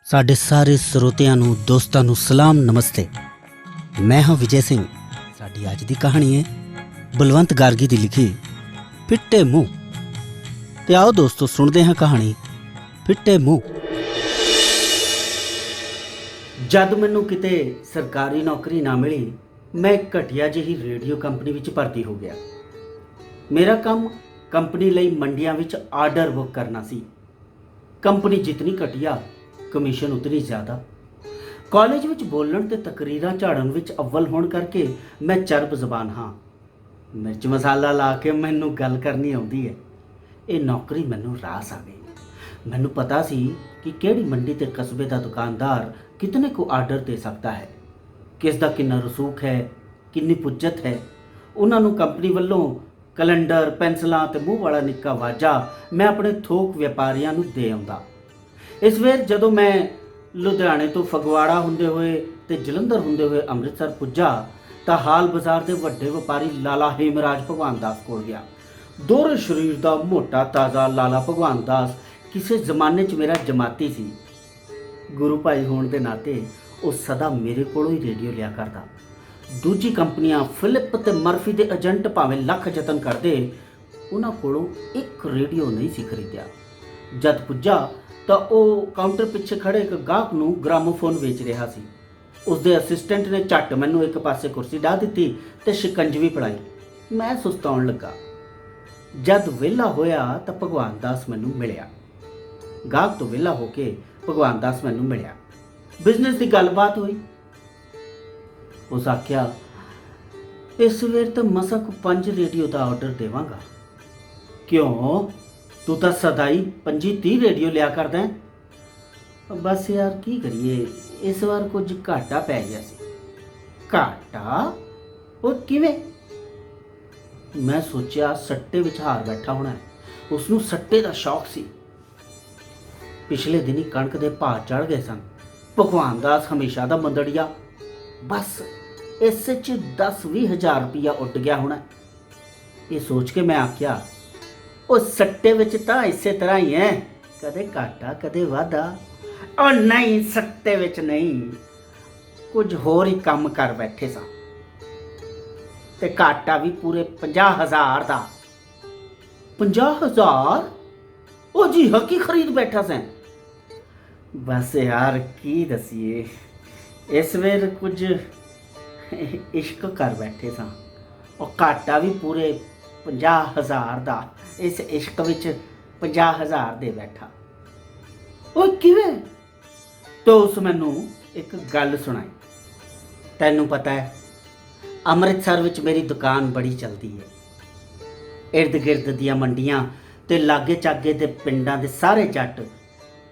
ਸਾਡੇ ਸਾਰੇ ਸਰੋਤਿਆਂ ਨੂੰ, ਦੋਸਤਾਂ ਨੂੰ ਸਲਾਮ, ਨਮਸਤੇ। ਮੈਂ ਹਾਂ ਵਿਜੇ ਸਿੰਘ। ਸਾਡੀ ਅੱਜ ਦੀ ਕਹਾਣੀ ਹੈ ਬਲਵੰਤ ਗਾਰਗੀ ਦੀ ਲਿਖੀ ਫਿੱਟੇ ਮੂੰਹ। ਤੇ ਆਓ ਦੋਸਤੋ ਸੁਣਦੇ ਹਾਂ ਕਹਾਣੀ ਫਿੱਟੇ ਮੂੰਹ। ਜਦ ਮੈਨੂੰ ਕਿਤੇ ਸਰਕਾਰੀ ਨੌਕਰੀ ਨਾ ਮਿਲੀ, ਮੈਂ ਇੱਕ ਘਟੀਆ ਜਿਹੀ ਰੇਡੀਓ ਕੰਪਨੀ ਵਿੱਚ ਭਰਤੀ ਹੋ ਗਿਆ। ਮੇਰਾ ਕੰਮ ਕੰਪਨੀ ਲਈ ਮੰਡੀਆਂ ਵਿੱਚ ਆਰਡਰ ਬੁੱਕ ਕਰਨਾ ਸੀ। ਕੰਪਨੀ ਜਿਤਨੀ ਘਟੀਆ, ਕਮਿਸ਼ਨ ਉਤਨੀ ਜ਼ਿਆਦਾ। ਕਾਲਜ ਵਿੱਚ ਬੋਲਣ ਤੇ ਤਕਰੀਰਾਂ ਝਾੜਨ ਵਿੱਚ ਅਵਲ ਹੋਣ ਕਰਕੇ ਮੈਂ ਚਰਬ ਜ਼ਬਾਨ ਹਾਂ। ਮਿਰਚ ਮਸਾਲਾ ਲਾ ਕੇ ਮੈਨੂੰ ਗੱਲ ਕਰਨੀ ਆਉਂਦੀ ਹੈ। ਇਹ ਨੌਕਰੀ ਮੈਨੂੰ ਰਾਸ ਆ ਗਈ। ਮੈਨੂੰ ਪਤਾ ਸੀ ਕਿ ਕਿਹੜੀ ਮੰਡੀ ਤੇ ਕਸਬੇ ਦਾ ਦੁਕਾਨਦਾਰ ਕਿਤਨੇ ਕੁ ਆਰਡਰ ਦੇ ਸਕਦਾ ਹੈ, ਕਿਸ ਦਾ ਕਿੰਨਾ ਰਸੂਖ ਹੈ, ਕਿੰਨੀ ਪੁੱਜਤ ਹੈ। ਉਹਨਾਂ ਨੂੰ ਕੰਪਨੀ ਵੱਲੋਂ ਕੈਲੰਡਰ, ਪੈਨਸਲਾਂ ਤੇ ਮੂੰਹ ਵਾਲਾ ਨਿੱਕਾ ਵਾਜਾ ਮੈਂ ਆਪਣੇ ਥੋਕ ਵਪਾਰੀਆਂ ਨੂੰ ਦੇ ਆਉਂਦਾ। ਇਸ ਵੇਰ ਜਦੋਂ ਮੈਂ ਲੁਧਿਆਣੇ ਤੋਂ ਫਗਵਾੜਾ ਹੁੰਦੇ ਹੋਏ ਤੇ ਜਲੰਧਰ ਹੁੰਦੇ ਹੋਏ ਅੰਮ੍ਰਿਤਸਰ ਪੁੱਜਾ ਤਾਂ ਹਾਲ ਬਾਜ਼ਾਰ ਦੇ ਵੱਡੇ ਵਪਾਰੀ ਲਾਲਾ ਹੇਮਰਾਜ ਭਗਵਾਨ ਦਾਸ ਕੋਲ ਗਿਆ। ਦੋਹਰੇ ਸਰੀਰ ਦਾ ਮੋਟਾ ਤਾਜ਼ਾ ਲਾਲਾ ਭਗਵਾਨ ਦਾਸ ਕਿਸੇ ਜ਼ਮਾਨੇ 'ਚ ਮੇਰਾ ਜਮਾਤੀ ਸੀ। ਗੁਰੂ ਭਾਈ ਹੋਣ ਦੇ ਨਾਤੇ ਉਹ ਸਦਾ ਮੇਰੇ ਕੋਲੋਂ ਹੀ ਰੇਡੀਓ ਲਿਆ ਕਰਦਾ। ਦੂਜੀ ਕੰਪਨੀਆਂ ਫਿਲਿਪ ਤੇ ਮਰਫੀ ਦੇ ਏਜੰਟ ਭਾਵੇਂ ਲੱਖ ਯਤਨ ਕਰਦੇ, ਉਹਨਾਂ ਕੋਲੋਂ ਇੱਕ ਰੇਡੀਓ ਨਹੀਂ ਸੀ ਖਰੀਦਿਆ। ਜਦ ਪੁੱਜਾ ਤਾਂ ਉਹ ਕਾਊਂਟਰ ਪਿੱਛੇ ਖੜੇ ਇੱਕ ਗਾਹਕ ਨੂੰ ਗ੍ਰਾਮੋਫੋਨ ਵੇਚ ਰਿਹਾ ਸੀ। ਉਸਦੇ ਅਸਿਸਟੈਂਟ ਨੇ ਝੱਟ ਮੈਨੂੰ ਇੱਕ ਪਾਸੇ ਕੁਰਸੀ ਢਾ ਦਿੱਤੀ ਤੇ ਸ਼ਿਕੰਜਵੀ ਪਿਲਾਈ। ਮੈਂ ਸੁਸਤਾਉਣ ਲੱਗਾ। ਜਦ ਵਿਹਲਾ ਹੋਇਆ ਤਾਂ ਭਗਵਾਨ ਦਾਸ ਮੈਨੂੰ ਮਿਲਿਆ। ਗਾਹਕ ਤੋਂ ਵਿਹਲਾ ਹੋ ਕੇ ਭਗਵਾਨ ਦਾਸ ਮੈਨੂੰ ਮਿਲਿਆ। ਬਿਜ਼ਨਸ ਦੀ ਗੱਲਬਾਤ ਹੋਈ। ਉਸ ਆਖਿਆ, ਇਸ ਵੇਰ ਤਾਂ ਮਸਾਂ ਕੁ 5 ਰੇਡੀਓ ਦਾ ਆਰਡਰ ਦੇਵਾਂਗਾ। ਕਿਉਂ, ਤੂੰ ਤਾਂ ਸਦਾ ਹੀ 25-30 ਰੇਡੀਓ ਲਿਆ ਕਰਦਾ ਹੈ। ਬਸ ਯਾਰ ਕੀ ਕਰੀਏ, ਇਸ ਵਾਰ ਕੁਝ ਘਾਟਾ ਪੈ ਗਿਆ ਸੀ। ਘਾਟਾ? ਉਹ ਕਿਵੇਂ? ਮੈਂ ਸੋਚਿਆ ਸੱਟੇ ਵਿੱਚ ਹਾਰ ਬੈਠਾ ਹੋਣਾ। ਉਸ ਨੂੰ ਸੱਟੇ ਦਾ ਸ਼ੌਕ ਸੀ। ਪਿਛਲੇ ਦਿਨੀ ਕਣਕ ਦੇ ਭਾਅ ਚੜ ਗਏ ਸਨ। ਭਗਵਾਨ ਦਾਸ ਹਮੇਸ਼ਾ ਦਾ ਮੰਦੜੀਆ, ਬਸ ਇਸ 'ਚ 10-20 ਹਜ਼ਾਰ ਰੁਪਈਆ ਉੱਡ ਗਿਆ ਹੋਣਾ। ਇਹ ਸੋਚ ਕੇ ਮੈਂ ਆਖਿਆ, ਉਹ ਸੱਟੇ ਵਿੱਚ ਤਾਂ ਇਸੇ ਤਰ੍ਹਾਂ ਹੀ ਹੈ, ਕਦੇ ਘਾਟਾ ਕਦੇ ਵਾਧਾ। ਉਹ ਨਹੀਂ, ਸੱਟੇ ਵਿੱਚ ਨਹੀਂ, ਕੁਝ ਹੋਰ ਹੀ ਕੰਮ ਕਰ ਬੈਠੇ ਸਾਂ ਤੇ ਘਾਟਾ ਵੀ ਪੂਰੇ 50,000 ਦਾ। 50,000? ਉਹ ਜੀ ਹਕੀ ਖਰੀਦ ਬੈਠਾ ਸੈਂ। ਬਸ ਯਾਰ ਕੀ ਦਸੀਏ, ਇਸ ਵੇਰ ਕੁਝ ਇਸ਼ਕ ਕਰ ਬੈਠੇ ਸਾਂ। ਉਹ ਘਾਟਾ ਵੀ ਪੂਰੇ 50,000 ਦਾ। ਇਸ ਇਸ਼ਕ ਵਿੱਚ 50,000 ਦੇ ਬੈਠਾ। ਉਹ ਕਿਵੇਂ? ਤਾਂ ਉਸ ਮੈਨੂੰ ਇੱਕ ਗੱਲ ਸੁਣਾਈ। ਤੈਨੂੰ ਪਤਾ ਹੈ, ਅੰਮ੍ਰਿਤਸਰ ਵਿੱਚ ਮੇਰੀ ਦੁਕਾਨ ਬੜੀ ਚੱਲਦੀ ਹੈ। ਇਰਦ ਗਿਰਦ ਦੀਆਂ ਮੰਡੀਆਂ ਤੇ ਲਾਗੇ ਚਾਗੇ ਦੇ ਪਿੰਡਾਂ ਦੇ ਸਾਰੇ ਜੱਟ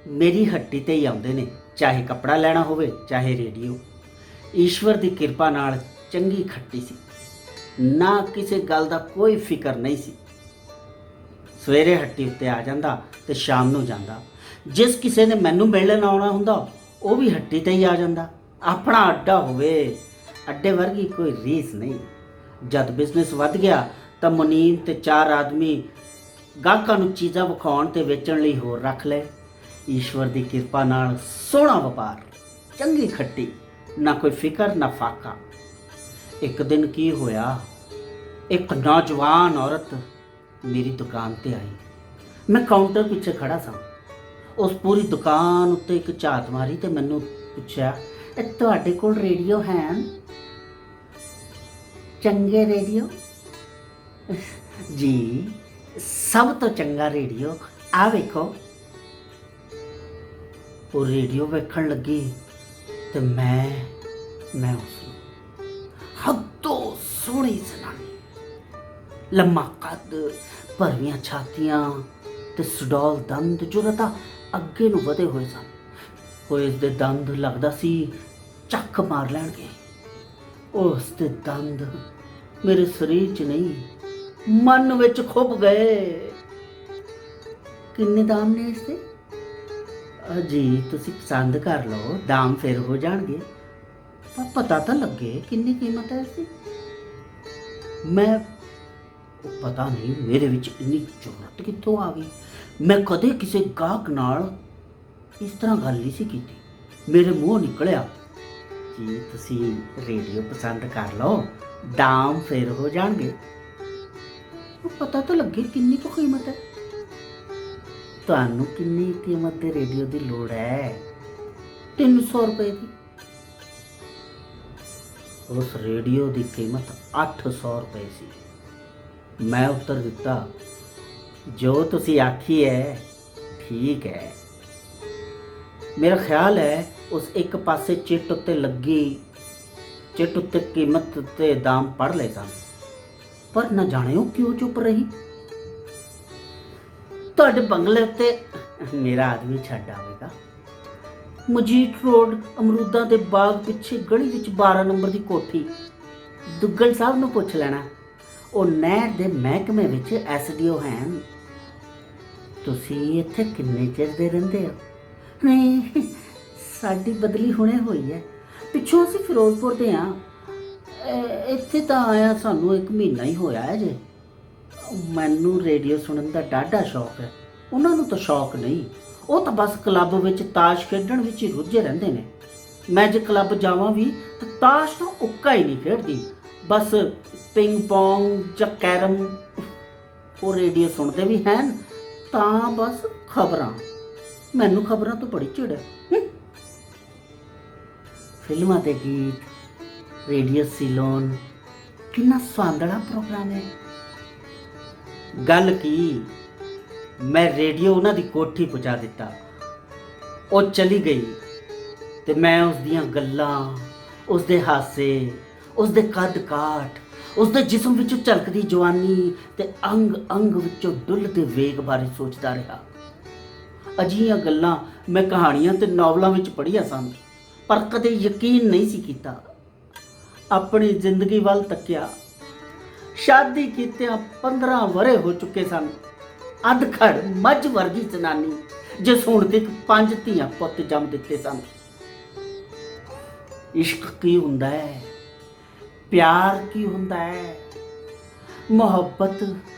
ਮੇਰੀ ਹੱਟੀ ਤੇ ਹੀ ਆਉਂਦੇ ਨੇ, ਚਾਹੇ ਕੱਪੜਾ ਲੈਣਾ ਹੋਵੇ ਚਾਹੇ ਰੇਡੀਓ। ਈਸ਼ਵਰ ਦੀ ਕਿਰਪਾ ਨਾਲ ਚੰਗੀ ਖੱਟੀ ਸੀ, ਨਾ ਕਿਸੇ ਗੱਲ ਦਾ ਕੋਈ ਫਿਕਰ ਨਹੀਂ ਸੀ। ਸਵੇਰੇ ਹੱਟੀ ਉੱਤੇ ਆ ਜਾਂਦਾ ਤੇ ਸ਼ਾਮ ਨੂੰ ਜਾਂਦਾ। ਜਿਸ ਕਿਸੇ ਨੇ ਮੈਨੂੰ ਮਿਲਣ ਆਉਣਾ ਹੁੰਦਾ ਉਹ ਵੀ ਹੱਟੀ ਤੇ ਹੀ ਆ ਜਾਂਦਾ। ਆਪਣਾ ਅੱਡਾ ਹੋਵੇ, ਅੱਡੇ ਵਰਗੀ ਕੋਈ ਰੀਸ ਨਹੀਂ। ਜਦ ਬਿਜ਼ਨਸ ਵੱਧ ਗਿਆ ਤਾਂ ਮੁਨੀਮ ਤੇ 4 ਆਦਮੀ ਗਾਹਕਾਂ ਨੂੰ ਚੀਜ਼ਾਂ ਵਿਖਾਉਣ ਤੇ ਵੇਚਣ ਲਈ ਹੋਰ ਰੱਖ ਲਏ। ਈਸ਼ਵਰ ਦੀ ਕਿਰਪਾ ਨਾਲ ਸੋਹਣਾ ਵਪਾਰ, ਚੰਗੀ ਖੱਟੀ, ਨਾ ਕੋਈ ਫਿਕਰ ਨਾ ਫਾਕਾ। ਇੱਕ ਦਿਨ ਕੀ ਹੋਇਆ, ਇੱਕ ਨੌਜਵਾਨ ਔਰਤ ਮੇਰੀ ਦੁਕਾਨ ਤੇ ਆਈ। ਮੈਂ ਕਾਊਂਟਰ ਪਿੱਛੇ ਖੜਾ ਸਾਂ। ਉਸ ਪੂਰੀ ਦੁਕਾਨ ਉੱਤੇ ਇੱਕ ਝਾਤ ਮਾਰੀ ਤੇ ਮੈਨੂੰ ਪੁੱਛਿਆ, ਤੁਹਾਡੇ ਕੋਲ ਰੇਡੀਓ ਹੈ? ਚੰਗੇ ਰੇਡੀਓ? ਜੀ, ਸਭ ਤੋਂ ਚੰਗਾ ਰੇਡੀਓ, ਆ ਵੇਖੋ। ਉਹ ਰੇਡੀਓ ਵੇਖਣ ਲੱਗੀ ਤੇ ਮੈਂ ਉਸ ਨੂੰ, ਹੱਦੋਂ ਸੋਹਣੀ ਜ਼ਨਾਨੀ, ਲੰਮਾ ਕੱਦ, ਭਰਵੀਆਂ ਛਾਤੀਆਂ ਤੇ ਸੁਡੌਲ ਦੰਦ ਜੋ ਤਾਂ ਅੱਗੇ ਨੂੰ ਵਧੇ ਹੋਏ ਸਨ। ਹੋਏ ਇਸ ਦੇ ਦੰਦ ਲੱਗਦਾ ਸੀ ਚੱਕ ਮਾਰ ਲੈਣਗੇ। ਉਸ ਦੇ ਦੰਦ ਮੇਰੇ ਸਰੀਰ 'ਚ ਨਹੀਂ, ਮਨ ਵਿੱਚ ਖੁੱਭ ਗਏ। ਕਿੰਨੇ ਦਾਮ ਨੇ ਇਸ ਦੇ? ਜੀ ਤੁਸੀਂ ਪਸੰਦ ਕਰ ਲਓ, ਦਾਮ ਫਿਰ ਹੋ ਜਾਣਗੇ, ਪਰ ਪਤਾ ਤਾਂ ਲੱਗੇ ਕਿੰਨੀ ਕੀਮਤ ਹੈ ਇਸਦੀ। ਮੈਂ ਪਤਾ ਨਹੀਂ ਮੇਰੇ ਵਿੱਚ ਇੰਨੀ ਜ਼ਰੂਰਤ ਕਿੱਥੋਂ ਆ ਗਈ। ਮੈਂ ਕਦੇ ਕਿਸੇ ਗਾਹਕ ਨਾਲ ਇਸ ਤਰ੍ਹਾਂ ਗੱਲ ਨਹੀਂ ਸੀ ਕੀਤੀ। ਮੇਰੇ ਮੂੰਹੋਂ ਨਿਕਲਿਆ, ਜੀ ਤੁਸੀਂ ਰੇਡੀਓ ਪਸੰਦ ਕਰ ਲਓ, ਦਾਮ ਫੇਰ ਹੋ ਜਾਣਗੇ। ਪਤਾ ਤਾਂ ਲੱਗੇ ਕਿੰਨੀ ਕੁ ਕੀਮਤ ਹੈ। ਤੁਹਾਨੂੰ ਕਿੰਨੀ ਕੀਮਤ ਦੇ ਰੇਡੀਓ ਦੀ ਲੋੜ ਹੈ? 300 ਰੁਪਏ ਦੀ। ਉਸ ਰੇਡੀਓ ਦੀ ਕੀਮਤ 800 ਰੁਪਏ ਸੀ। ਮੈਂ ਉੱਤਰ ਦਿੱਤਾ, ਜੋ ਤੁਸੀਂ ਆਖੀ ਹੈ ਠੀਕ ਹੈ। ਮੇਰਾ ਖਿਆਲ ਹੈ ਉਸ ਇੱਕ ਪਾਸੇ ਚਿੱਟ ਉੱਤੇ ਕੀਮਤ ਤੇ ਦਾਮ ਪੜ੍ਹ ਲਏ ਸਨ, ਪਰ ਨਾ ਜਾਣੇ ਉਹ ਕਿਉਂ ਚੁੱਪ ਰਹੀ। ਤੁਹਾਡੇ ਬੰਗਲੇ ਉੱਤੇ ਮੇਰਾ ਆਦਮੀ ਛੱਡ ਆਵੇਗਾ। ਮਜੀਠ ਰੋਡ, ਅਮਰੂਦਾਂ ਦੇ ਬਾਗ ਪਿੱਛੇ ਗਲੀ ਵਿੱਚ 12 ਨੰਬਰ ਦੀ ਕੋਠੀ। ਦੁੱਗਲ ਸਾਹਿਬ ਨੂੰ ਪੁੱਛ ਲੈਣਾ, ਉਹ ਨਹਿਰ ਦੇ ਮਹਿਕਮੇ ਵਿੱਚ SDO ਹਨ। ਤੁਸੀਂ ਇੱਥੇ ਕਿੰਨੇ ਚਿਰ ਦੇ ਰਹਿੰਦੇ ਹੋ? ਨਹੀਂ, ਸਾਡੀ ਬਦਲੀ ਹੁਣੇ ਹੋਈ ਹੈ। ਪਿੱਛੋਂ ਅਸੀਂ ਫਿਰੋਜ਼ਪੁਰ ਦੇ ਹਾਂ। ਇੱਥੇ ਤਾਂ ਆਇਆ ਸਾਨੂੰ 1 ਮਹੀਨਾ ਹੀ ਹੋਇਆ ਹੈ ਜੇ। ਮੈਨੂੰ ਰੇਡੀਓ ਸੁਣਨ ਦਾ ਡਾਢਾ ਸ਼ੌਕ ਹੈ। ਉਹਨਾਂ ਨੂੰ ਤਾਂ ਸ਼ੌਕ ਨਹੀਂ, ਉਹ ਤਾਂ ਬਸ ਕਲੱਬ ਵਿੱਚ ਤਾਸ਼ ਖੇਡਣ ਵਿੱਚ ਹੀ ਰੁੱਝੇ ਰਹਿੰਦੇ ਨੇ। ਮੈਂ ਜੇ ਕਲੱਬ ਜਾਵਾਂ ਵੀ ਤਾਂ ਤਾਸ਼ ਤਾਂ ਉੱਕਾ ਹੀ ਨਹੀਂ ਖੇਡਦੀ, ਬਸ ਪਿੰਗ ਪੋਂਗ ਜਾਂ ਕੈਰਮ। ਉਹ ਰੇਡੀਓ ਸੁਣਦੇ ਵੀ ਹਨ ਤਾਂ ਬਸ ਖਬਰਾਂ। ਮੈਨੂੰ ਖਬਰਾਂ ਤੋਂ ਬੜੀ ਚਿੜ ਹੈ। ਫਿਲਮਾਂ ਦੇ ਗੀਤ, ਰੇਡੀਓ ਸੀਲੋਨ, ਕਿੰਨਾ ਸੁਆਦਲਾ ਪ੍ਰੋਗਰਾਮ ਹੈ। ਗੱਲ ਕੀ, ਮੈਂ ਰੇਡੀਓ ਉਹਨਾਂ ਦੀ ਕੋਠੀ ਪਹੁੰਚਾ ਦਿੱਤਾ। ਉਹ ਚਲੀ ਗਈ ਤੇ ਮੈਂ ਉਸ ਦੀਆਂ ਗੱਲਾਂ, ਉਸ ਦੇ ਹਾਸੇ, ਉਸ ਦੇ ਕੱਦ ਕਾਠ, ਉਸ ਦੇ ਜਿਸਮ ਵਿੱਚੋਂ ਝਲਕਦੀ ਜਵਾਨੀ ਤੇ ਅੰਗ ਅੰਗ ਵਿੱਚੋਂ ਡੁੱਲਦੇ ਵੇਗ ਬਾਰੇ ਸੋਚਦਾ ਰਿਹਾ। ਅਜਿਹੀਆਂ ਗੱਲਾਂ ਮੈਂ ਕਹਾਣੀਆਂ ਤੇ ਨੋਵਲਾਂ ਵਿੱਚ ਪੜ੍ਹੀਆਂ ਸਨ, ਪਰ ਕਦੇ ਯਕੀਨ ਨਹੀਂ ਸੀ ਕੀਤਾ। ਆਪਣੀ ਜ਼ਿੰਦਗੀ ਵੱਲ ਤੱਕਿਆ। ਸ਼ਾਦੀ ਕੀਤਿਆਂ 15 ਵਰ੍ਹੇ ਹੋ ਚੁੱਕੇ ਸਨ। ਅਧਖੜ ਮੱਝ ਵਰਗੀ ਜਨਾਨੀ, ਜਿਸ ਹੁਣ ਤੱਕ 5 ਧੀਆਂ ਪੁੱਤ ਜੰਮ ਦਿੱਤੇ ਸਨ। ਇਸ਼ਕ ਕੀ ਹੁੰਦਾ ਹੈ? ਪਿਆਰ ਕੀ ਹੁੰਦਾ ਹੈ? ਮੁਹੱਬਤ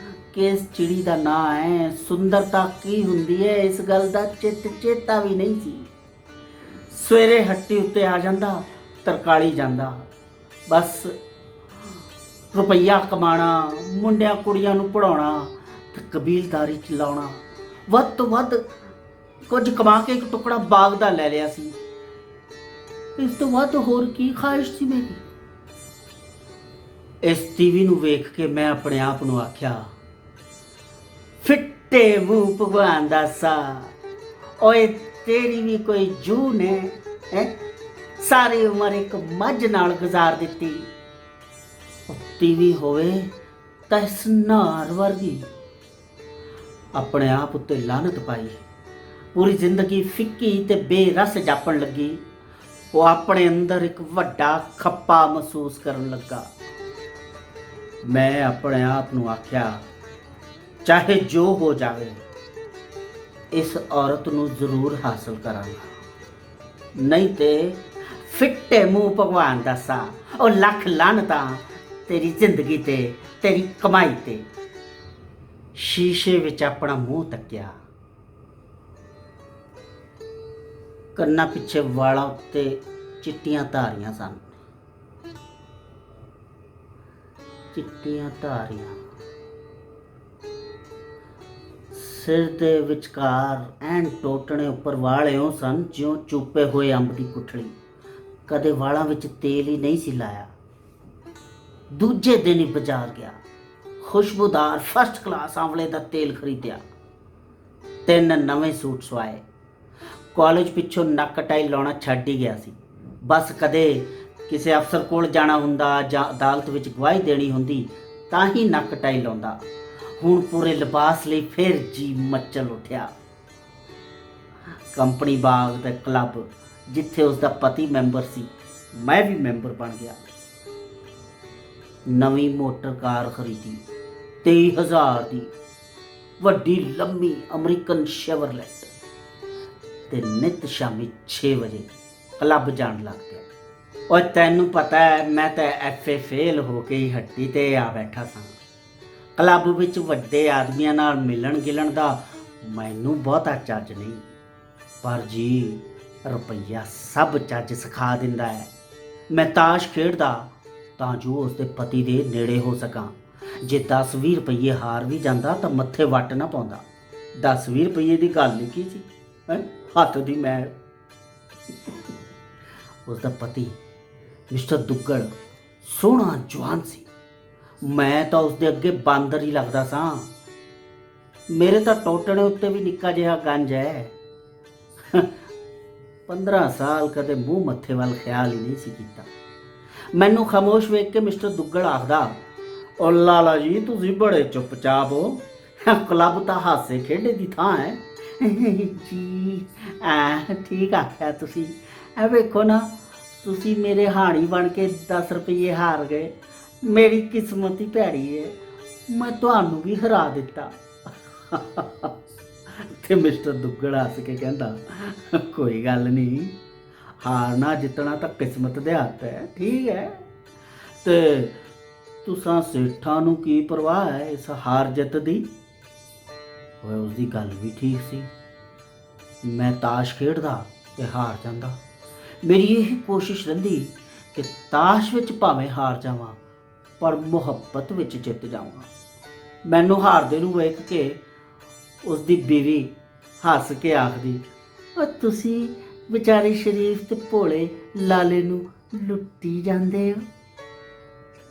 ਕਿਸ ਚਿੜੀ ਦਾ ਨਾਂ ਹੈ? ਸੁੰਦਰਤਾ ਕੀ ਹੁੰਦੀ ਹੈ? ਇਸ ਗੱਲ ਦਾ ਚੇਤਾ ਵੀ ਨਹੀਂ ਸੀ। ਸਵੇਰੇ ਹੱਟੀ ਉੱਤੇ ਆ ਜਾਂਦਾ, ਤਰਕਾਲੀ ਜਾਂਦਾ। ਬਸ ਰੁਪਈਆ ਕਮਾਉਣਾ, ਮੁੰਡਿਆਂ ਕੁੜੀਆਂ ਨੂੰ ਪੜ੍ਹਾਉਣਾ ਤੇ ਕਬੀਲਦਾਰੀ ਚ ਲਾਉਣਾ। ਵੱਧ ਤੋਂ ਵੱਧ ਕੁਝ ਕਮਾ ਕੇ ਇੱਕ ਟੁਕੜਾ ਬਾਗ ਦਾ ਲੈ ਲਿਆ ਸੀ। ਇਸ ਤੋਂ ਵੱਧ ਹੋਰ ਕੀ ਖਾਹਿਸ਼ ਸੀ ਮੇਰੀ। ਇਸ ਟੀਵੀ ਨੂੰ ਵੇਖ ਕੇ ਮੈਂ ਆਪਣੇ ਆਪ ਨੂੰ ਆਖਿਆ, ਫਿੱਟੇ ਮੂੰਹ ਭਗਵਾਨ ਦਾਸਾ, ਓਏ ਤੇਰੀ ਵੀ ਕੋਈ ਜੂਨ ਹੈ? ਸਾਰੀ ਉਮਰ ਇੱਕ ਮੱਝ ਨਾਲ ਗੁਜ਼ਾਰ ਦਿੱਤੀ। ਟੀਵੀ ਹੋਵੇ ਤਾਂ ਇਸ ਨਾਰ ਵਰਗੀ। ਆਪਣੇ ਆਪ ਉੱਤੇ ਲਾਹਨਤ ਪਾਈ। ਪੂਰੀ ਜ਼ਿੰਦਗੀ ਫਿੱਕੀ ਤੇ ਬੇਰਸ ਜਾਪਣ ਲੱਗੀ। ਉਹ ਆਪਣੇ ਅੰਦਰ ਇੱਕ ਵੱਡਾ ਖੱਪਾ ਮਹਿਸੂਸ ਕਰਨ ਲੱਗਾ। ਮੈਂ ਆਪਣੇ ਆਪ ਨੂੰ ਆਖਿਆ, ਚਾਹੇ ਜੋ ਹੋ ਜਾਵੇ, ਇਸ ਔਰਤ ਨੂੰ ਜ਼ਰੂਰ ਹਾਸਲ ਕਰਾਂਗਾ। ਨਹੀਂ ਤੇ ਫਿੱਟੇ ਮੂੰਹ ਭਗਵਾਨ ਦਾਸਾ, ਉਹ ਲੱਖ ਲਾਹਨਤਾਂ ਤੇਰੀ ਜ਼ਿੰਦਗੀ ਤੇ, ਤੇਰੀ ਕਮਾਈ ਤੇ। ਸ਼ੀਸ਼ੇ ਵਿੱਚ ਆਪਣਾ ਮੂੰਹ ਤੱਕਿਆ। ਕੰਨਾਂ ਪਿੱਛੇ ਵਾਲਾਂ ਉੱਤੇ ਚਿੱਟੀਆਂ ਧਾਰੀਆਂ ਸਨ। ਚਿੱਟੀਆਂ ਧਾਰੀਆਂ। ਸਿਰ ਦੇ ਵਿਚਕਾਰ ਐਨ ਟੋਟਣੇ ਉੱਪਰ ਵਾਲ ਇਉਂ ਸਨ ਜਿਉਂ ਚੂਪੇ ਹੋਏ ਅੰਬ ਦੀ ਗੁਠਲੀ। ਕਦੇ ਵਾਲਾਂ ਵਿੱਚ ਤੇਲ ਹੀ ਨਹੀਂ ਸੀ ਲਾਇਆ। ਦੂਜੇ ਦਿਨ ਹੀ ਬਾਜ਼ਾਰ ਗਿਆ। ਖੁਸ਼ਬੂਦਾਰ ਫਸਟ ਕਲਾਸ ਆਂਵਲੇ ਦਾ ਤੇਲ ਖਰੀਦਿਆ। 3 ਨਵੇਂ ਸੂਟ ਸਵਾਏ। ਕਾਲਜ ਪਿੱਛੋਂ ਨੱਕ ਟਾਈ ਲਾਉਣਾ ਛੱਡ ਹੀ ਗਿਆ ਸੀ। ਬਸ ਕਦੇ ਕਿਸੇ ਅਫਸਰ ਕੋਲ ਜਾਣਾ ਹੁੰਦਾ ਜਾਂ ਅਦਾਲਤ ਵਿੱਚ ਗਵਾਹੀ ਦੇਣੀ ਹੁੰਦੀ ਤਾਂ ਹੀ ਨੱਕ ਟਾਈ ਲਾਉਂਦਾ। ਹੁਣ ਪੂਰੇ ਲਿਬਾਸ ਲਈ ਫਿਰ ਜੀ ਮੱਚਲ ਉੱਠਿਆ। ਕੰਪਨੀ ਬਾਗ ਦਾ ਕਲੱਬ, ਜਿੱਥੇ ਉਸਦਾ ਪਤੀ ਮੈਂਬਰ ਸੀ, ਮੈਂ ਵੀ ਮੈਂਬਰ ਬਣ ਗਿਆ। ਨਵੀਂ ਮੋਟਰ ਕਾਰ ਖਰੀਦੀ, 23,000 ਦੀ, ਵੱਡੀ ਲੰਮੀ ਅਮਰੀਕਨ ਸ਼ੈਵਰਲੈਟ, ਤੇ ਨਿੱਤ ਸ਼ਾਮੀ 6 ਵਜੇ ਕਲੱਬ ਜਾਣ ਲੱਗ ਗਿਆ। ਔਰ ਤੈਨੂੰ ਪਤਾ ਹੈ, ਮੈਂ ਤਾਂ FA ਫੇਲ ਹੋ ਕੇ ਹੀ ਹੱਟੀ ਤੇ ਆ ਬੈਠਾ ਸਾਂ। ਕਲੱਬ ਵਿੱਚ ਵੱਡੇ ਆਦਮੀਆਂ ਨਾਲ ਮਿਲਣ ਗਿਲਣ ਦਾ ਮੈਨੂੰ ਬਹੁਤਾ ਚੱਜ ਨਹੀਂ, ਪਰ ਜੀ ਰੁਪਈਆ ਸਭ ਚੱਜ ਸਿਖਾ ਦਿੰਦਾ ਹੈ। ਮੈਂ ਤਾਸ਼ ਖੇਡਦਾ ਤਾਂ ਜੋ ਉਸਦੇ ਪਤੀ ਦੇ ਨੇੜੇ ਹੋ ਸਕਾਂ। ਜੇ 10-20 ਰੁਪਈਏ ਹਾਰ ਵੀ ਜਾਂਦਾ ਤਾਂ ਮੱਥੇ ਵੱਟ ਨਾ ਪਾਉਂਦਾ। 10-20 ਰੁਪਈਏ ਦੀ ਗੱਲ ਨਹੀਂ ਕੀ ਸੀ, ਹੈਂ, ਹੱਥ ਦੀ ਮੈਲ। ਉਸਦਾ ਪਤੀ ਮਿਸਟਰ ਦੁੱਗਲ ਸੋਹਣਾ ਜਵਾਨ ਸੀ। ਮੈਂ ਤਾਂ ਉਸਦੇ ਅੱਗੇ ਬਾਂਦਰ ਹੀ ਲੱਗਦਾ ਸਾਂ। ਮੇਰੇ ਤਾਂ ਟੋਟਣੇ ਉੱਤੇ ਵੀ ਨਿੱਕਾ ਜਿਹਾ ਗੰਜ ਹੈ। 15 ਸਾਲ ਕਦੇ ਮੂੰਹ ਮੱਥੇ ਵੱਲ ਖਿਆਲ ਹੀ ਨਹੀਂ ਸੀ ਕੀਤਾ। ਮੈਨੂੰ ਖਾਮੋਸ਼ ਵੇਖ ਕੇ ਮਿਸਟਰ ਦੁੱਗਲ ਆਖਦਾ, ਓ ਲਾਲਾ ਜੀ ਤੁਸੀਂ ਬੜੇ ਚੁੱਪਚਾਪ ਹੋ, ਕਲੱਬ ਤਾਂ ਹਾਸੇ ਖੇਡੇ ਦੀ ਥਾਂ ਹੈ। ਜੀ ਠੀਕ ਆਖਿਆ ਤੁਸੀਂ। ਵੇਖੋ ਨਾ, ਤੁਸੀਂ ਮੇਰੇ ਹਾਣੀ ਬਣ ਕੇ 10 ਰੁਪਈਏ ਹਾਰ ਗਏ। ਮੇਰੀ ਕਿਸਮਤ ਹੀ ਭੈੜੀ ਹੈ, ਮੈਂ ਤੁਹਾਨੂੰ ਵੀ ਹਰਾ ਦਿੱਤਾ। ਤੇ ਮਿਸਟਰ ਦੁੱਗਲ ਹੱਸ ਕੇ ਕਹਿੰਦਾ, ਕੋਈ ਗੱਲ ਨਹੀਂ, ਹਾਰਨਾ ਜਿੱਤਣਾ ਤਾਂ ਕਿਸਮਤ ਦੇ ਹੱਥ ਹੈ। ਠੀਕ ਹੈ, ਤੇ ਤੁਸਾਂ ਸੇਠਾਂ ਨੂੰ ਕੀ ਪਰਵਾਹ ਹੈ ਇਸ ਹਾਰ ਜਿੱਤ ਦੀ। ਓਏ ਉਸਦੀ ਗੱਲ ਵੀ ਠੀਕ ਸੀ। ਮੈਂ ਤਾਸ਼ ਖੇਡਦਾ ਤੇ ਹਾਰ ਜਾਂਦਾ। ਮੇਰੀ ਇਹ ਕੋਸ਼ਿਸ਼ ਰਹਿੰਦੀ ਕਿ ਤਾਸ਼ ਵਿੱਚ ਭਾਵੇਂ ਹਾਰ ਜਾਵਾਂ ਪਰ ਮੁਹੱਬਤ ਵਿੱਚ ਜਿੱਤ ਜਾਵਾਂ। ਮੈਨੂੰ ਹਾਰਦੇ ਨੂੰ ਵੇਖ ਕੇ ਉਸਦੀ ਬੀਵੀ ਹੱਸ ਕੇ ਆਖਦੀ, ਉਹ ਤੁਸੀਂ ਵਿਚਾਰੇ ਸ਼ਰੀਫ ਤੇ ਭੋਲੇ ਲਾਲੇ ਨੂੰ ਲੁੱਟੀ ਜਾਂਦੇ ਹੋ।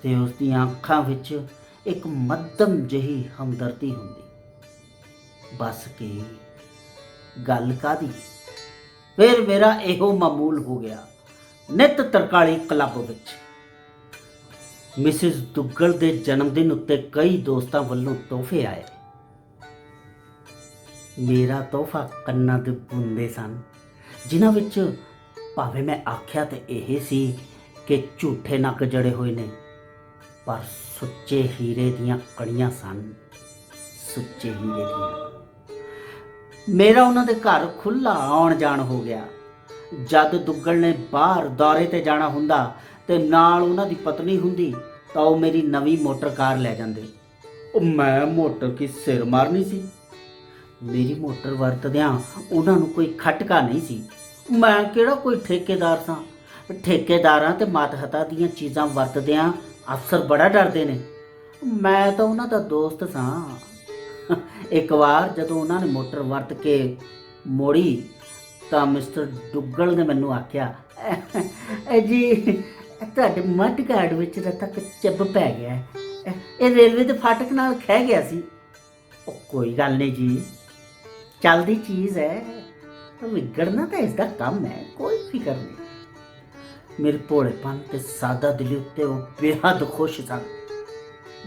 ਤੇ ਉਸਦੀਆਂ ਅੱਖਾਂ ਵਿੱਚ ਇੱਕ ਮੱਧਮ ਜਿਹੀ ਹਮਦਰਦੀ ਹੁੰਦੀ। ਬਸ ਕਿ ਗੱਲ ਕਾਹਦੀ। ਫਿਰ ਮੇਰਾ ਇਹੋ ਮਾਮੂਲ ਹੋ ਗਿਆ। ਨਿੱਤ ਤਰਕਾਲੀ ਕਲੱਬ ਵਿੱਚ ਮਿਸਿਸ ਦੁੱਗਲ ਦੇ ਜਨਮ ਦਿਨ ਉੱਤੇ ਕਈ ਦੋਸਤਾਂ ਵੱਲੋਂ ਤੋਹਫੇ ਆਏ। ਮੇਰਾ ਤੋਹਫਾ ਕੰਨਾਂ ਦੇ ਬੁੰਦੇ ਸਨ, ਜਿਨ੍ਹਾਂ ਵਿੱਚ ਭਾਵੇਂ ਮੈਂ ਆਖਿਆ ਤੇ ਇਹ ਸੀ ਕਿ ਝੂਠੇ ਨੱਕ ਜੜੇ ਹੋਏ ਨੇ, ਪਰ ਸੁੱਚੇ ਹੀਰੇ ਦੀਆਂ ਕੜੀਆਂ ਸਨ। ਸੁੱਚੇ ਹੀਰੇ ਦੀਆਂ। ਮੇਰਾ ਉਹਨਾਂ ਦੇ ਘਰ ਖੁੱਲ੍ਹਾ ਆਉਣ ਜਾਣ ਹੋ ਗਿਆ। ਜਦ ਦੁੱਗਲ ਨੇ ਬਾਹਰ ਦੌਰੇ ਤੇ ਜਾਣਾ ਹੁੰਦਾ ਤੇ ਨਾਲ ਉਹਨਾਂ ਦੀ ਪਤਨੀ ਹੁੰਦੀ ਤਾਂ ਉਹ ਮੇਰੀ ਨਵੀਂ ਮੋਟਰ ਕਾਰ ਲੈ ਜਾਂਦੇ। ਉਹ ਮੈਂ ਮੋਟਰ ਕੀ ਸਿਰ ਮਾਰਨੀ ਸੀ। ਮੇਰੀ ਮੋਟਰ ਵਰਤਦਿਆਂ ਉਹਨਾਂ ਨੂੰ ਕੋਈ ਖਟਕਾ ਨਹੀਂ ਸੀ। ਮੈਂ ਕਿਹੜਾ ਕੋਈ ਠੇਕੇਦਾਰ ਸਾਂ। ਠੇਕੇਦਾਰਾਂ ਤੇ ਮਾਤਹਤਾਂ ਦੀਆਂ ਚੀਜ਼ਾਂ ਵਰਤਦਿਆਂ ਅਫਸਰ ਬੜਾ ਡਰਦੇ ਨੇ। ਮੈਂ ਤਾਂ ਉਹਨਾਂ ਦਾ ਦੋਸਤ ਸਾਂ। ਇੱਕ ਵਾਰ ਜਦੋਂ ਉਹਨਾਂ ਨੇ ਮੋਟਰ ਵਰਤ ਕੇ ਮੋੜੀ ਤਾਂ ਮਿਸਟਰ ਦੁੱਗਲ ਨੇ ਮੈਨੂੰ ਆਖਿਆ, ਜੀ ਤੁਹਾਡੇ ਮੱਧ ਗਾਰਡ ਵਿੱਚ ਰਤਾ ਚੱਬ ਪੈ ਗਿਆ, ਇਹ ਰੇਲਵੇ ਦੇ ਫਾਟਕ ਨਾਲ ਖਹਿ ਗਿਆ ਸੀ। ਉਹ ਕੋਈ ਗੱਲ ਨਹੀਂ ਜੀ, ਚੱਲਦੀ ਚੀਜ਼ ਹੈ, ਵਿਗੜਨਾ ਤਾਂ ਇਸ ਦਾ ਕੰਮ ਹੈ, ਕੋਈ ਫਿਕਰ ਨਹੀਂ। ਮੇਰੇ ਭੋਲੇਪਨ ਤੇ ਸਾਦਾ ਦਿਲੀ ਉੱਤੇ ਉਹ ਬੇਹੱਦ ਖੁਸ਼ ਸਨ,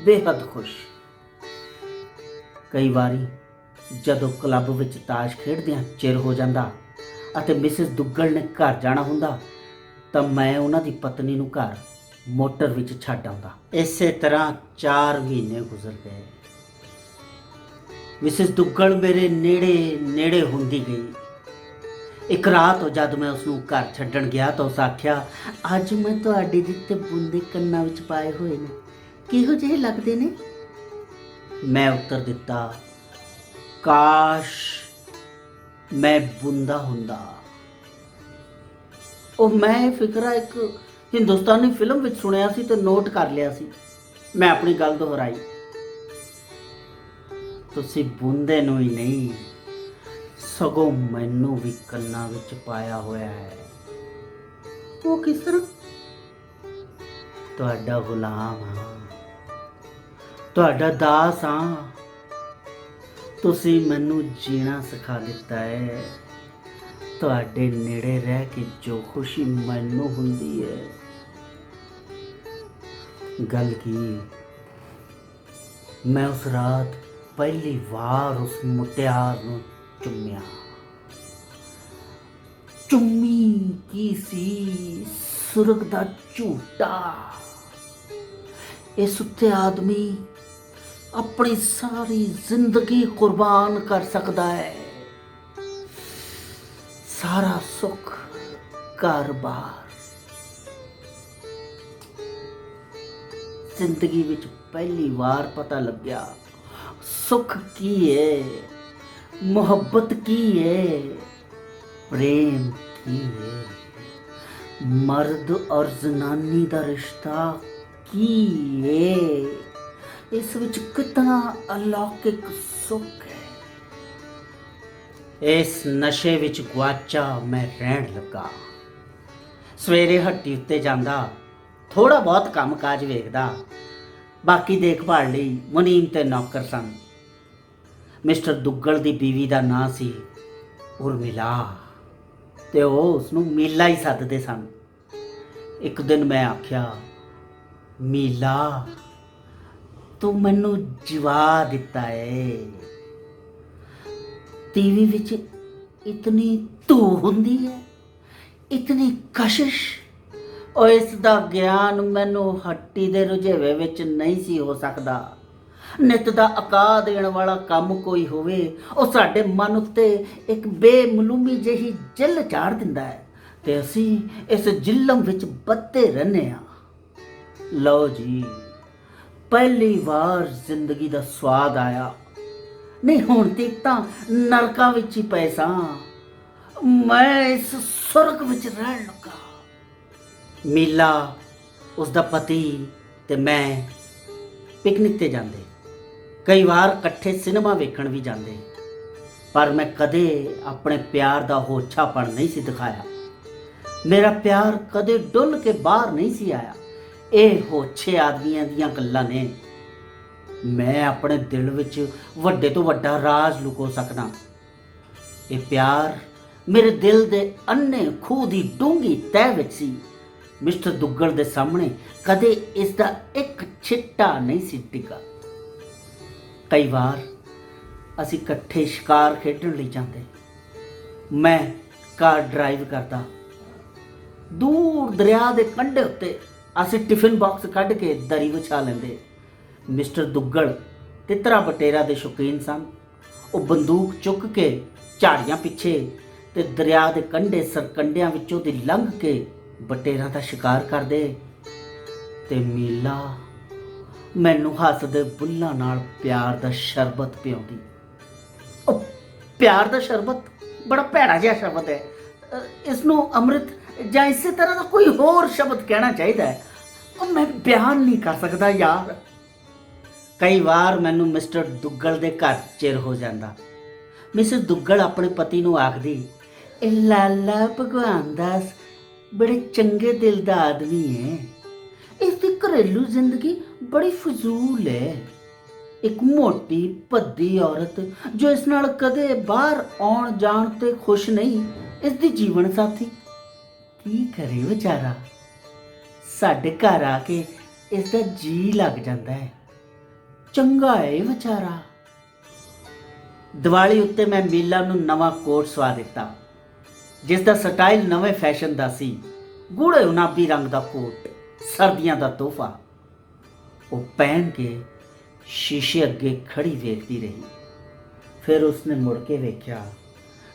ਬੇਹੱਦ ਖੁਸ਼। ਕਈ ਵਾਰੀ ਜਦੋਂ ਕਲੱਬ ਵਿੱਚ ਤਾਸ਼ ਖੇਡਦਿਆਂ ਚਿਰ ਹੋ ਜਾਂਦਾ ਅਤੇ ਮਿਸਿਸ ਦੁੱਗਲ ਨੇ ਘਰ ਜਾਣਾ ਹੁੰਦਾ ਤਾਂ ਮੈਂ ਉਹਨਾਂ ਦੀ ਪਤਨੀ ਨੂੰ ਘਰ ਮੋਟਰ ਵਿੱਚ ਛੱਡ ਆਉਂਦਾ। ਇਸੇ ਤਰ੍ਹਾਂ 4 ਮਹੀਨੇ ਗੁਜ਼ਰ ਗਏ। ਮਿਸਿਸ ਦੁੱਗਲ ਮੇਰੇ ਨੇੜੇ ਹੁੰਦੀ ਗਈ। ਇੱਕ ਰਾਤ ਜਦ ਮੈਂ ਉਸਨੂੰ ਘਰ ਛੱਡਣ ਗਿਆ ਤਾਂ ਉਸ ਆਖਿਆ, ਅੱਜ ਮੈਂ ਤੁਹਾਡੇ ਦਿੱਤੇ ਬੁੰਦੇ ਕੰਨਾਂ ਵਿੱਚ ਪਾਏ ਹੋਏ ਨੇ, ਕਿਹੋ ਜਿਹੇ ਲੱਗਦੇ ਨੇ। ਮੈਂ ਉੱਤਰ ਦਿੱਤਾ, ਕਾਸ਼ ਮੈਂ ਬੁੰਦਾ ਹੁੰਦਾ। ਉਹ ਮੈਂ ਇਹ ਫਿਕਰਾ ਇੱਕ ਹਿੰਦੁਸਤਾਨੀ ਫਿਲਮ ਵਿੱਚ ਸੁਣਿਆ ਸੀ ਤੇ ਨੋਟ ਕਰ ਲਿਆ ਸੀ। ਮੈਂ ਆਪਣੀ ਗੱਲ ਦੁਹਰਾਈ, ਤੁਸੀਂ ਬੁੰਦੇ ਨੂੰ ਹੀ ਨਹੀਂ ਸਗੋਂ ਮੈਨੂੰ ਵੀ ਕੰਨਾਂ ਵਿੱਚ ਪਾਇਆ ਹੋਇਆ ਹੈ। ਉਹ ਕਿਸ ਤਰ੍ਹਾਂ? ਤੁਹਾਡਾ ਗੁਲਾਮ ਹਾਂ, ਤੁਹਾਡਾ ਦਾਸ ਹਾਂ। ਤੁਸੀਂ ਮੈਨੂੰ ਜੀਣਾ ਸਿਖਾ ਦਿੱਤਾ ਹੈ। ਤੁਹਾਡੇ ਨੇੜੇ ਰਹਿ ਕੇ ਜੋ ਖੁਸ਼ੀ ਮੈਨੂੰ ਹੁੰਦੀ ਹੈ। ਗੱਲ ਕੀ, ਮੈਂ ਉਸ ਰਾਤ ਪਹਿਲੀ ਵਾਰ ਉਸ ਮੁਟਿਆਰ ਨੂੰ ਚੁੰਮਿਆ। ਚੁੰਮੀ ਕੀ ਸੀ, ਸੁਰਗ ਦਾ ਝੂਟਾ। ਇਸ ਉੱਤੇ ਆਦਮੀ ਆਪਣੀ ਸਾਰੀ ਜ਼ਿੰਦਗੀ ਕੁਰਬਾਨ ਕਰ ਸਕਦਾ ਹੈ। ਸਾਰਾ ਸੁੱਖ, ਘਰ-ਬਾਰ। ਜ਼ਿੰਦਗੀ ਵਿੱਚ ਪਹਿਲੀ ਵਾਰ ਪਤਾ ਲੱਗਿਆ ਸੁੱਖ ਕੀ ਹੈ। मोहब्बत की है, प्रेम की है, मर्द और जनानी का रिश्ता की है। इस विच कितना अलौकिक सुख है। इस नशे विच गुआचा मैं रहन लगा। सवेरे हट्टी उत्ते जांदा, थोड़ा बहुत काम काज वेखदा, बाकी देखभाल लई मुनीम ते नौकर सन। मिस्टर दुग्गल दी बीवी का नाम सी उर्मिला, ते ਉਹ ਉਸਨੂੰ ਮੀਲਾ ਹੀ ਸੱਦਦੇ ਸਨ। ਇੱਕ ਦਿਨ ਮੈਂ ਆਖਿਆ, ਮੀਲਾ ਤੂੰ ਮੈਨੂੰ ਜਵਾ ਦਿੱਤਾ ਏ। ਟੀਵੀ ਵਿੱਚ ਇਤਨੀ ਧੂ ਹੁੰਦੀ ਹੈ, ਇਤਨੀ ਕਸ਼ਿਸ਼, ਉਹ ਇਸ ਦਾ ਗਿਆਨ ਮੈਨੂੰ ਹੱਟੀ ਦੇ ਰੁਝੇਵੇ ਵਿੱਚ ਨਹੀਂ ਸੀ ਹੋ ਸਕਦਾ। ਨਿਤ ਦਾ ਅਕਾ ਦੇਣ ਵਾਲਾ ਕੰਮ ਕੋਈ ਹੋਵੇ, ਉਹ ਸਾਡੇ ਮਨ ਉੱਤੇ ਇੱਕ ਬੇਮਲੂਮੀ ਜਿਹੀ ਜਿੱਲ ਝਾੜ ਦਿੰਦਾ ਹੈ ਤੇ ਅਸੀਂ ਇਸ ਜਿਲਮ ਵਿੱਚ ਬੱਧੇ ਰਹਿੰਦੇ ਹਾਂ। ਲਓ ਜੀ, ਪਹਿਲੀ ਵਾਰ ਜ਼ਿੰਦਗੀ ਦਾ ਸਵਾਦ ਆਇਆ। ਨਹੀਂ ਹੁਣ ਤੱਕ ਤਾਂ ਨਰਕਾਂ ਵਿੱਚ ਹੀ ਪਏ ਸਾਂ, ਮੈਂ ਇਸ ਸੁਰਗ ਵਿੱਚ ਰਹਿਣ ਲੱਗਾ। ਮੀਲਾ, ਉਸਦਾ ਪਤੀ ਤੇ ਮੈਂ ਪਿਕਨਿਕ ਤੇ ਜਾਂਦੇ, ਕਈ ਵਾਰ ਇਕੱਠੇ ਸਿਨੇਮਾ ਵੇਖਣ ਵੀ ਜਾਂਦੇ, ਪਰ ਮੈਂ ਕਦੇ ਆਪਣੇ ਪਿਆਰ ਦਾ ਹੋਛਾਪਣ ਨਹੀਂ ਸੀ ਦਿਖਾਇਆ। ਮੇਰਾ ਪਿਆਰ ਕਦੇ ਡੁੱਲ ਕੇ ਬਾਹਰ ਨਹੀਂ ਸੀ ਆਇਆ। ਇਹ ਹੋਛੇ ਆਦਮੀਆਂ ਦੀਆਂ ਗੱਲਾਂ ਨੇ। ਮੈਂ ਆਪਣੇ ਦਿਲ ਵਿੱਚ ਵੱਡੇ ਤੋਂ ਵੱਡਾ ਰਾਜ਼ ਲੁਕੋ ਸਕਦਾ। ਇਹ ਪਿਆਰ ਮੇਰੇ ਦਿਲ ਦੇ ਅੰਨੇ ਖੂਹ ਦੀ ਡੂੰਘੀ ਤਹਿ ਵਿੱਚ ਸੀ। ਮਿਸਟਰ ਦੁੱਗਲ ਦੇ ਸਾਹਮਣੇ ਕਦੇ ਇਸ ਦਾ ਇੱਕ ਛਿੱਟਾ ਨਹੀਂ ਸੀ ਡਿੱਗਾ। ਕਈ ਵਾਰ ਅਸੀਂ ਇਕੱਠੇ ਸ਼ਿਕਾਰ ਖੇਡਣ ਲਈ ਜਾਂਦੇ। ਮੈਂ ਕਾਰ ਡਰਾਈਵ ਕਰਦਾ, ਦੂਰ ਦਰਿਆ ਦੇ ਕੰਢੇ ਉੱਤੇ ਅਸੀਂ ਟਿਫਿਨ ਬਾਕਸ ਕੱਢ ਕੇ ਦਰੀ ਵਿਛਾ ਲੈਂਦੇ। ਮਿਸਟਰ ਦੁੱਗਲ ਤਿੱਤਰਾ ਬਟੇਰਾ ਦੇ ਸ਼ੌਕੀਨ ਸਨ। ਉਹ ਬੰਦੂਕ ਚੁੱਕ ਕੇ ਝਾੜੀਆਂ ਪਿੱਛੇ ਤੇ ਦਰਿਆ ਦੇ ਕੰਢੇ ਸਰਕੰਡਿਆਂ ਵਿੱਚੋਂ ਦੀ ਲੰਘ ਕੇ ਬਟੇਰਾ ਦਾ ਸ਼ਿਕਾਰ ਕਰਦੇ ਤੇ ਮੀਲਾ ਮੈਨੂੰ ਹੱਸਦੇ ਬੁੱਲਾਂ ਨਾਲ ਪਿਆਰ ਦਾ ਸ਼ਰਬਤ ਪਿਆਉਂਦੀ। ਉਹ ਪਿਆਰ ਦਾ ਸ਼ਰਬਤ ਬੜਾ ਭੈੜਾ ਜਿਹਾ ਸ਼ਬਦ ਹੈ। ਇਸ ਨੂੰ ਅੰਮ੍ਰਿਤ ਜਾਂ ਇਸੇ ਤਰ੍ਹਾਂ ਦਾ ਕੋਈ ਹੋਰ ਸ਼ਬਦ ਕਹਿਣਾ ਚਾਹੀਦਾ ਹੈ। ਉਹ ਮੈਂ ਬਿਆਨ ਨਹੀਂ ਕਰ ਸਕਦਾ ਯਾਰ। ਕਈ ਵਾਰ ਮੈਨੂੰ ਮਿਸਟਰ ਦੁੱਗਲ ਦੇ ਘਰ ਚਿਰ ਹੋ ਜਾਂਦਾ। ਮਿਸਿਸ ਦੁੱਗਲ ਆਪਣੇ ਪਤੀ ਨੂੰ ਆਖਦੀ, ਇਹ ਲਾਲਾ ਭਗਵਾਨ ਦਾਸ ਬੜੇ ਚੰਗੇ ਦਿਲ ਦਾ ਆਦਮੀ ਹੈ। ਇਸ ਦੀ ਘਰੇਲੂ ਜ਼ਿੰਦਗੀ ਬੜੀ ਫਜ਼ੂਲ ਹੈ। ਇੱਕ ਮੋਟੀ ਭੱਦੀ ਔਰਤ ਜੋ ਇਸ ਨਾਲ ਕਦੇ ਬਾਹਰ ਆਉਣ ਜਾਣ ਤੇ ਖੁਸ਼ ਨਹੀਂ, ਇਸ ਦੀ ਜੀਵਨ ਸਾਥੀ ਕੀ ਕਰੇ ਵਿਚਾਰਾ। ਸਾਡੇ ਘਰ ਆ ਕੇ ਇਸ ਦਾ ਜੀ ਲੱਗ ਜਾਂਦਾ ਹੈ। ਚੰਗਾ ਹੈ ਵਿਚਾਰਾ। ਦੀਵਾਲੀ ਉੱਤੇ ਮੈਂ ਮੀਲਾ ਨੂੰ ਨਵਾਂ ਕੋਟ ਸਵਾ ਦਿੱਤਾ, ਜਿਸ ਦਾ ਸਟਾਈਲ ਨਵੇਂ ਫੈਸ਼ਨ ਦਾ ਸੀ। ਗੂੜੇ ਗੁਲਾਬੀ ਰੰਗ ਦਾ ਕੋਟ, ਸਰਦੀਆਂ ਦਾ ਤੋਹਫਾ। ਉਹ ਪਹਿਨ ਕੇ ਸ਼ੀਸ਼ੇ ਅੱਗੇ ਖੜੀ ਵੇਖਦੀ ਰਹੀ। ਫਿਰ ਉਸਨੇ ਮੁੜ ਕੇ ਵੇਖਿਆ,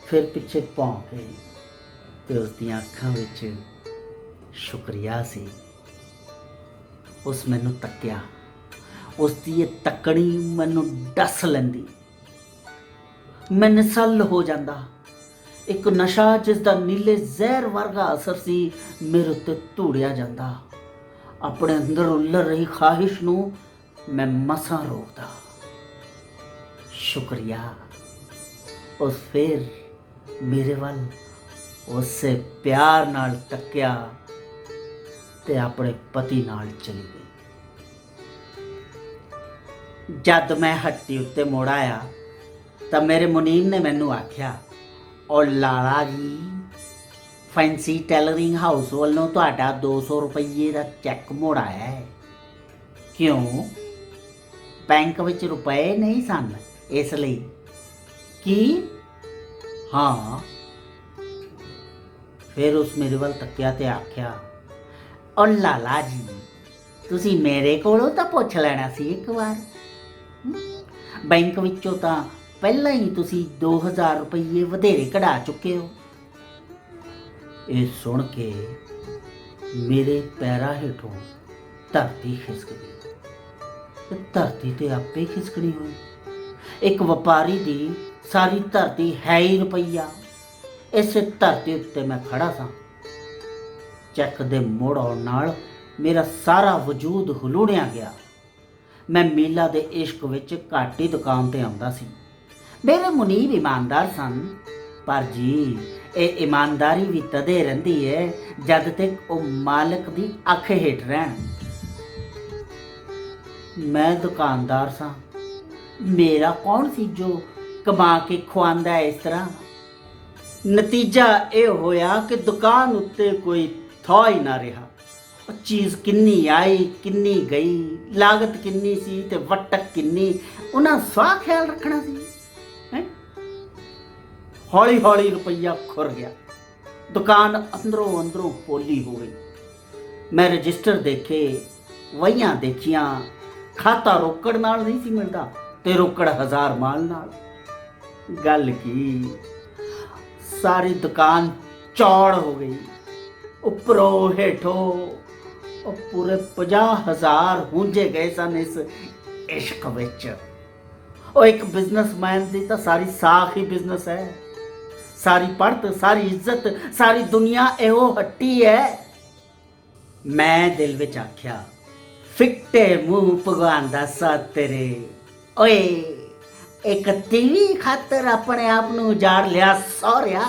ਫਿਰ ਪਿੱਛੇ ਭੌਂ ਕੇ, ਤੇ ਉਸ ਦੀਆਂ ਅੱਖਾਂ ਵਿੱਚ ਸ਼ੁਕਰੀਆ ਸੀ। ਉਸ ਮੈਨੂੰ ਤੱਕਿਆ। ਉਸ ਦੀ ਇਹ ਤੱਕਣੀ ਮੈਨੂੰ ਡਸ ਲੈਂਦੀ। ਮੈਂ ਨਿਸੱਲ ਹੋ ਜਾਂਦਾ। ਇੱਕ ਨਸ਼ਾ ਜਿਸ ਦਾ ਨੀਲੇ ਜ਼ਹਿਰ ਵਰਗਾ ਅਸਰ ਸੀ ਮੇਰੇ ਉੱਤੇ ਧੂੜਿਆ ਜਾਂਦਾ। ਆਪਣੇ ਅੰਦਰ ਉੱਲਰ ਰਹੀ ਖਾਹਿਸ਼ ਨੂੰ ਮੈਂ ਮਸਾਂ ਰੋਕਦਾ। ਸ਼ੁਕਰੀਆ। ਉਸ ਫਿਰ ਮੇਰੇ ਵੱਲ ਉਸੇ ਪਿਆਰ ਨਾਲ ਤੱਕਿਆ ਤੇ ਆਪਣੇ ਪਤੀ ਨਾਲ ਚਲੀ ਗਈ। ਜਦ ਮੈਂ ਹੱਟੀ ਉੱਤੇ ਮੁੜ ਆਇਆ ਤਾਂ ਮੇਰੇ ਮੁਨੀਮ ਨੇ ਮੈਨੂੰ ਆਖਿਆ, ਉਹ Lala ji, fancy tailoring house ਵੱਲੋਂ ਤੁਹਾਡਾ 200 ਰੁਪਏ ਦਾ ਚੈੱਕ ਮੁੜ ਆਇਆ ਹੈ। ਕਿਉਂ? ਬੈਂਕ ਵਿੱਚ ਰੁਪਏ ਨਹੀਂ ਸਨ, ਇਸ ਲਈ। ਕੀ? ਹਾਂ। ਫਿਰ ਉਸ ਮੇਰੇ ਵੱਲ ਤੱਕਿਆ ਤੇ ਆਖਿਆ, ਉਹ ਲਾਲਾ ਜੀ, ਤੁਸੀਂ ਮੇਰੇ ਕੋਲੋਂ ਤਾਂ ਪੁੱਛ ਲੈਣਾ ਸੀ ਇੱਕ ਵਾਰ। ਬੈਂਕ ਵਿੱਚੋਂ ਤਾਂ ਪਹਿਲਾਂ ਹੀ ਤੁਸੀਂ 2000 ਰੁਪਏ ਵਧੇਰੇ ਕਢਾ ਚੁੱਕੇ ਹੋ। ਇਹ ਸੁਣ ਕੇ ਮੇਰੇ ਪੈਰਾਂ ਹੇਠੋਂ ਧਰਤੀ ਖਿਸਕ ਗਈ। ਧਰਤੀ ਤੇ ਆਪੇ ਖਿਸਕਣੀ ਹੋਈ। ਇੱਕ ਵਪਾਰੀ ਦੀ ਸਾਰੀ ਧਰਤੀ ਹੈ ਹੀ ਰੁਪਈਆ। ਇਸੇ ਧਰਤੀ ਉੱਤੇ ਮੈਂ ਖੜਾ ਸਾਂ। ਚੈੱਕ ਦੇ ਮੋੜ ਆਉਣ ਨਾਲ ਮੇਰਾ ਸਾਰਾ ਵਜੂਦ ਹਲੂਣਿਆ ਗਿਆ। ਮੈਂ ਮੀਲਾ ਦੇ ਇਸ਼ਕ ਵਿੱਚ ਘੱਟ ਹੀ ਦੁਕਾਨ ਤੇ ਆਉਂਦਾ ਸੀ। ਮੇਰੇ ਮੁਨੀਬ ਇਮਾਨਦਾਰ ਸਨ, ਪਰ ਜੀ ਇਹ ਇਮਾਨਦਾਰੀ ਵੀ ਤਦੇ ਰਹਿੰਦੀ ਹੈ ਜਦ ਤੱਕ ਉਹ ਮਾਲਕ ਦੀ ਅੱਖ ਹੇਠ ਰਹਿਣ। ਮੈਂ ਦੁਕਾਨਦਾਰ ਸਾਂ, ਮੇਰਾ ਕੌਣ ਸੀ ਜੋ ਕਮਾ ਕੇ ਖਵਾਉਂਦਾ ਇਸ ਤਰ੍ਹਾਂ। ਨਤੀਜਾ ਇਹ ਹੋਇਆ ਕਿ ਦੁਕਾਨ ਉੱਤੇ ਕੋਈ ਥਾਂ ਹੀ ਨਾ ਰਿਹਾ। ਉਹ ਚੀਜ਼ ਕਿੰਨੀ ਆਈ, ਕਿੰਨੀ ਗਈ, ਲਾਗਤ ਕਿੰਨੀ ਸੀ ਤੇ ਵਟਕ ਕਿੰਨੀ, ਉਹਨਾਂ ਸਵਾਹ ਖਿਆਲ ਰੱਖਣਾ ਸੀ। ਹੌਲੀ ਹੌਲੀ ਰੁਪਈਆ ਖੁਰ ਗਿਆ। ਦੁਕਾਨ ਅੰਦਰੋਂ ਅੰਦਰੋਂ ਪੋਲੀ ਹੋ ਗਈ। ਮੈਂ ਰਜਿਸਟਰ ਦੇਖੇ, ਵਹੀਆਂ ਦੇਖੀਆਂ। ਖਾਤਾ ਰੋਕੜ ਨਾਲ ਨਹੀਂ ਸੀ ਮਿਲਦਾ ਤੇ ਰੋਕੜ 1000 ਮਾਲ ਨਾਲ। ਗੱਲ ਕੀ, ਸਾਰੀ ਦੁਕਾਨ ਚੌੜ ਹੋ ਗਈ। ਉੱਪਰੋਂ ਹੇਠੋਂ ਉਹ ਪੂਰੇ 50,000 ਹੁੰਜੇ ਗਏ ਸਨ ਇਸ ਇਸ਼ਕ ਵਿੱਚ। ਉਹ ਇੱਕ ਬਿਜ਼ਨਸਮੈਨ ਦੀ ਤਾਂ ਸਾਰੀ ਸਾਖ ਹੀ ਬਿਜ਼ਨਸ ਹੈ। ਸਾਰੀ ਪੜਤ, ਸਾਰੀ ਇੱਜ਼ਤ, ਸਾਰੀ ਦੁਨੀਆ ਇਹੋ ਹੱਟੀ ਹੈ। ਮੈਂ ਦਿਲ ਵਿੱਚ ਆਖਿਆ, ਫਿੱਟੇ ਮੂੰਹ ਭਗਵਾਨ ਦਾ ਸਾਥ ਤੇਰੇ। ਓਏ ਇੱਕ ਤੀਵੀਂ ਖਾਤਰ ਆਪਣੇ ਆਪ ਨੂੰ ਉਜਾੜ ਲਿਆ ਸਹੁਰਿਆ।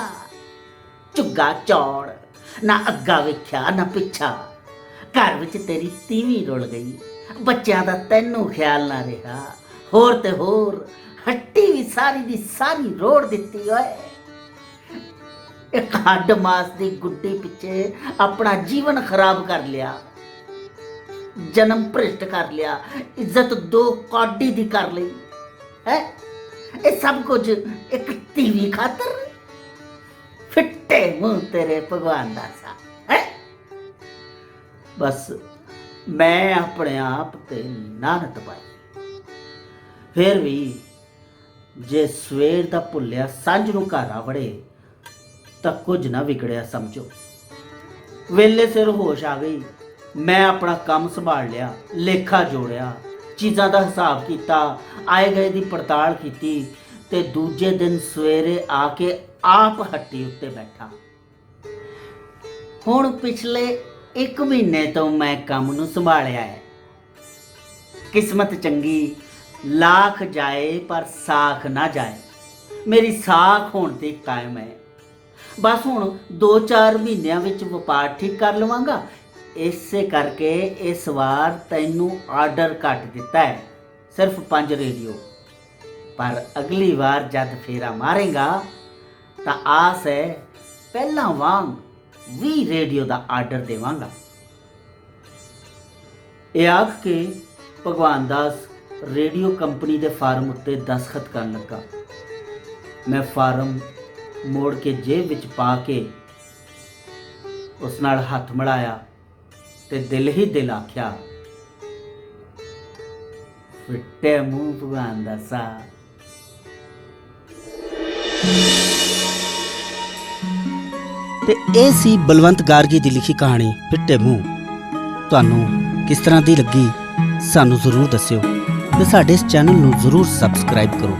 ਝੁੱਗਾ ਚੌੜ, ਨਾ ਅੱਗਾ ਵੇਖਿਆ ਨਾ ਪਿੱਛਾ। ਘਰ ਵਿੱਚ ਤੇਰੀ ਤੀਵੀਂ ਰੁਲ ਗਈ, ਬੱਚਿਆਂ ਦਾ ਤੈਨੂੰ ਖਿਆਲ ਨਾ ਰਿਹਾ। ਹੋਰ ਤੇ ਹੋਰ ਹੱਟੀ ਵੀ ਸਾਰੀ ਦੀ ਸਾਰੀ ਰੋੜ ਦਿੱਤੀ। ਓਏ ਇੱਕ ਹੱਡ ਮਾਸ ਦੀ ਗੁੱਡੀ ਪਿੱਛੇ ਆਪਣਾ ਜੀਵਨ ਖਰਾਬ ਕਰ ਲਿਆ, ਜਨਮ ਭ੍ਰਿਸ਼ਟ ਕਰ ਲਿਆ, ਇੱਜ਼ਤ 2 ਕੌਡੀ ਦੀ ਕਰ ਲਈ ਹੈ। ਇਹ ਸਭ ਕੁਝ ਇੱਕ ਤੀਵੀਂ ਖਾਤਰ। ਫਿੱਟੇ ਮੂੰਹ ਤੇਰੇ ਭਗਵਾਨ ਦਾ ਸਾ ਹੈ। ਬਸ ਮੈਂ ਆਪਣੇ ਆਪ ਤੇ ਲਾਹਨਤ ਪਾਈ। ਫਿਰ ਵੀ ਜੇ ਸਵੇਰ ਦਾ ਭੁੱਲਿਆ ਸਾਂਝ ਨੂੰ ਘਰ ਆ ਵੜੇ ਤਾਂ ਕੁਝ ਨਾ ਵਿਗੜਿਆ ਸਮਝੋ। ਵੇਲੇ ਸਿਰ ਹੋਸ਼ ਆ ਗਈ। ਮੈਂ ਆਪਣਾ ਕੰਮ ਸੰਭਾਲ ਲਿਆ, ਲੇਖਾ ਜੋੜਿਆ, ਚੀਜ਼ਾਂ ਦਾ ਹਿਸਾਬ ਕੀਤਾ, ਆਏ ਗਏ ਦੀ ਪੜਤਾਲ ਕੀਤੀ ਤੇ ਦੂਜੇ ਦਿਨ ਸਵੇਰੇ ਆ ਕੇ ਆਪ ਹੱਟੀ ਉੱਤੇ ਬੈਠਾ। ਹੁਣ ਪਿਛਲੇ 1 ਮਹੀਨੇ ਤੋਂ ਮੈਂ ਕੰਮ ਨੂੰ ਸੰਭਾਲਿਆ ਹੈ। ਕਿਸਮਤ ਚੰਗੀ, ਲੱਖ ਜਾਏ ਪਰ ਸਾਖ ਨਾ ਜਾਏ। ਮੇਰੀ ਸਾਖ ਹੁਣ ਤੇ ਕਾਇਮ ਹੈ। ਬਸ ਹੁਣ 2-4 ਮਹੀਨਿਆਂ ਵਿੱਚ ਵਪਾਰ ਠੀਕ ਕਰ ਲਵਾਂਗਾ। ਇਸੇ ਕਰਕੇ ਇਸ ਵਾਰ ਤੈਨੂੰ ਆਰਡਰ ਘੱਟ ਦਿੱਤਾ ਹੈ, ਸਿਰਫ 5 ਰੇਡੀਓ। ਪਰ ਅਗਲੀ ਵਾਰ ਜਦ ਫੇਰਾ ਮਾਰੇਗਾ ਤਾਂ ਆਸ ਹੈ ਪਹਿਲਾਂ ਵਾਂਗ 20 ਰੇਡੀਓ ਦਾ ਆਰਡਰ ਦੇਵਾਂਗਾ। ਇਹ ਆਖ ਕੇ ਭਗਵਾਨ ਦਾਸ ਰੇਡੀਓ ਕੰਪਨੀ ਦੇ ਫਾਰਮ ਉੱਤੇ ਦਸਖਤ ਕਰਨ ਲੱਗਾ। ਮੈਂ ਫਾਰਮ ਮੋੜ ਕੇ ਜੇਬ ਵਿੱਚ ਪਾ ਕੇ ਉਸ ਨਾਲ ਹੱਥ ਮਿਲਾਇਆ ਤੇ ਦਿਲ ਹੀ ਦਿਲ ਆਖਿਆ, ਫਿੱਟੇ ਮੂੰਹ ਭਗਵਾਨ ਦਾ ਸਾ। ਤੇ ਇਹ ਸੀ ਬਲਵੰਤ ਗਾਰਗੀ ਦੀ ਲਿਖੀ ਕਹਾਣੀ ਫਿੱਟੇ ਮੂੰਹ। ਤੁਹਾਨੂੰ ਕਿਸ ਤਰ੍ਹਾਂ ਦੀ ਲੱਗੀ ਸਾਨੂੰ ਜ਼ਰੂਰ ਦੱਸਿਓ ਤੇ ਸਾਡੇ ਇਸ ਚੈਨਲ ਨੂੰ ਜ਼ਰੂਰ ਸਬਸਕ੍ਰਾਈਬ ਕਰੋ।